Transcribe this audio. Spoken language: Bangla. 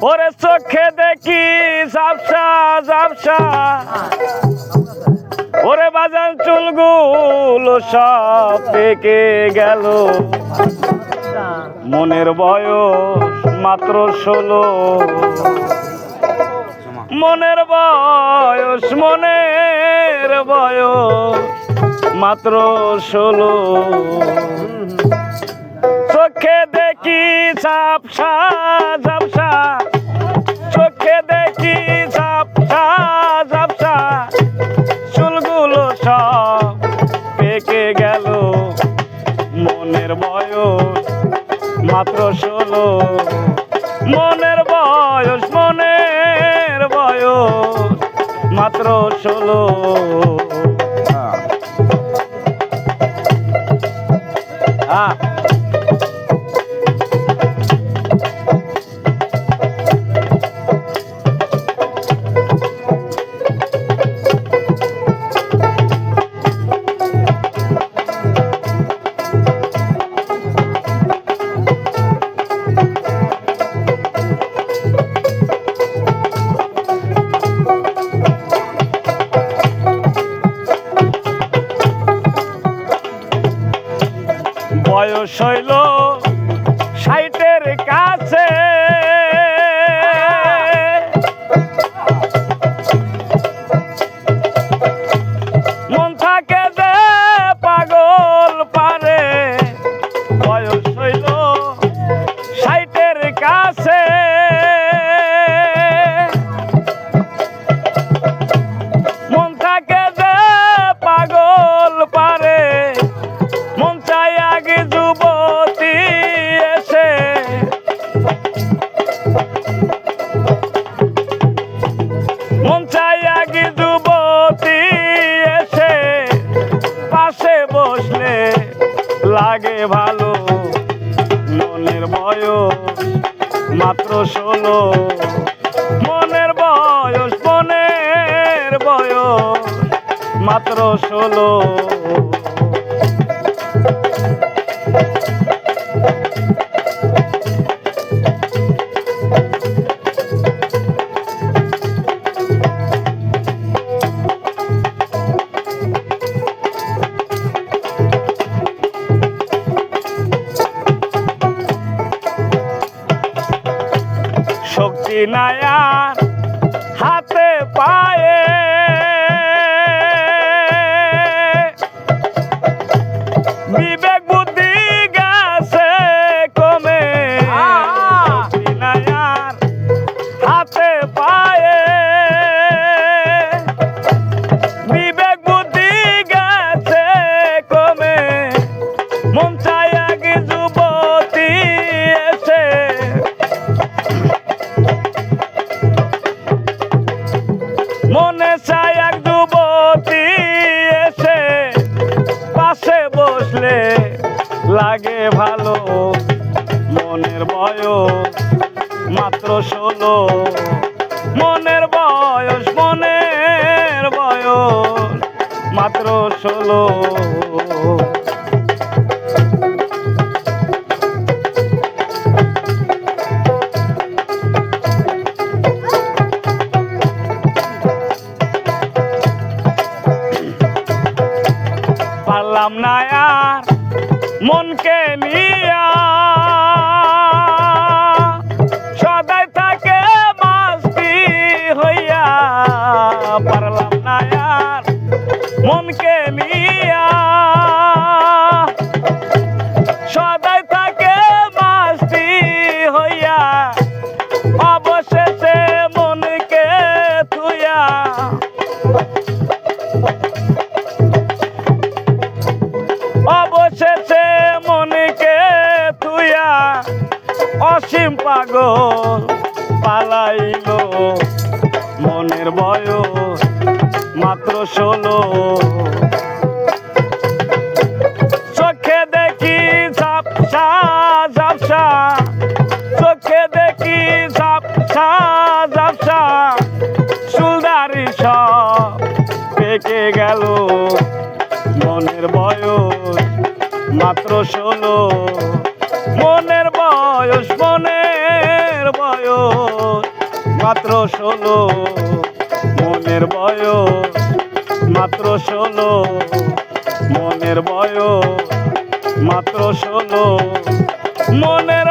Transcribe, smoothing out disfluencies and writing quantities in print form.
ওরে চোখে দেখি ঝাপসা ঝাপসা, ওরে বাজান চুলগুলো সব পেকে গেল, মনের বয়স মাত্র 16, মনের বয়স মাত্র 16। চোখে দেখি ঝাপসা ঝাপসা, চোখে দেখি ঝাপসা ঝাপসা, চুলগুলো সব পেকে গেল, মনের বয়স মাত্র 16, মনের বয়স মাত্র 16। বয়স হইল 60-এর কাছে, মন থাকে যে পাগল পারে, বয়স হইল 60-এর কাছে, মন থাকে যে পাগল পারে, মন চাই আগে যুবতী এসে, মন চাই আগে যুবতী এসে, পাশে বসলে লাগে ভালো, মনের বয়স মাত্র 16, মনের বয়স মাত্র 16। শক্তি নাই আর হাতে পায়ে, বিবেক বুদ্ধি গেছে কমে, শক্তি নাই আর হাতে পায়ে, বিবেক বুদ্ধি গেছে কমে, মন চাই আগে যুবতী এসে, মনে চাই এক যুবতী এসে, পাশে বসলে লাগে ভালো, মনের বয়স মাত্র 16, মনের বয়স মাত্র 16। পারলাম না আর মনকে নিয়া, সদাই থাকে মাস্তি হইয়া, পারলাম না আর মনকে নিয়া, সদাই থাকে মাস্তি হইয়া, অবশেষে মনকে থুইয়া, অবশেষে মনকে থুইয়া, অসীম পাগল পালাইল, মনের বয়স মাত্র 16, চোখে দেখি ঝাপসা ঝাপসা, চোখে দেখি ঝাপসা ঝাপসা, চুলদারি সব পেকে গেল, মনের বয়স মাত্র 16, মনের বয়স মাত্র 16 মনের বয়স মাত্র 16 মনের বয়স মাত্র 16 মনের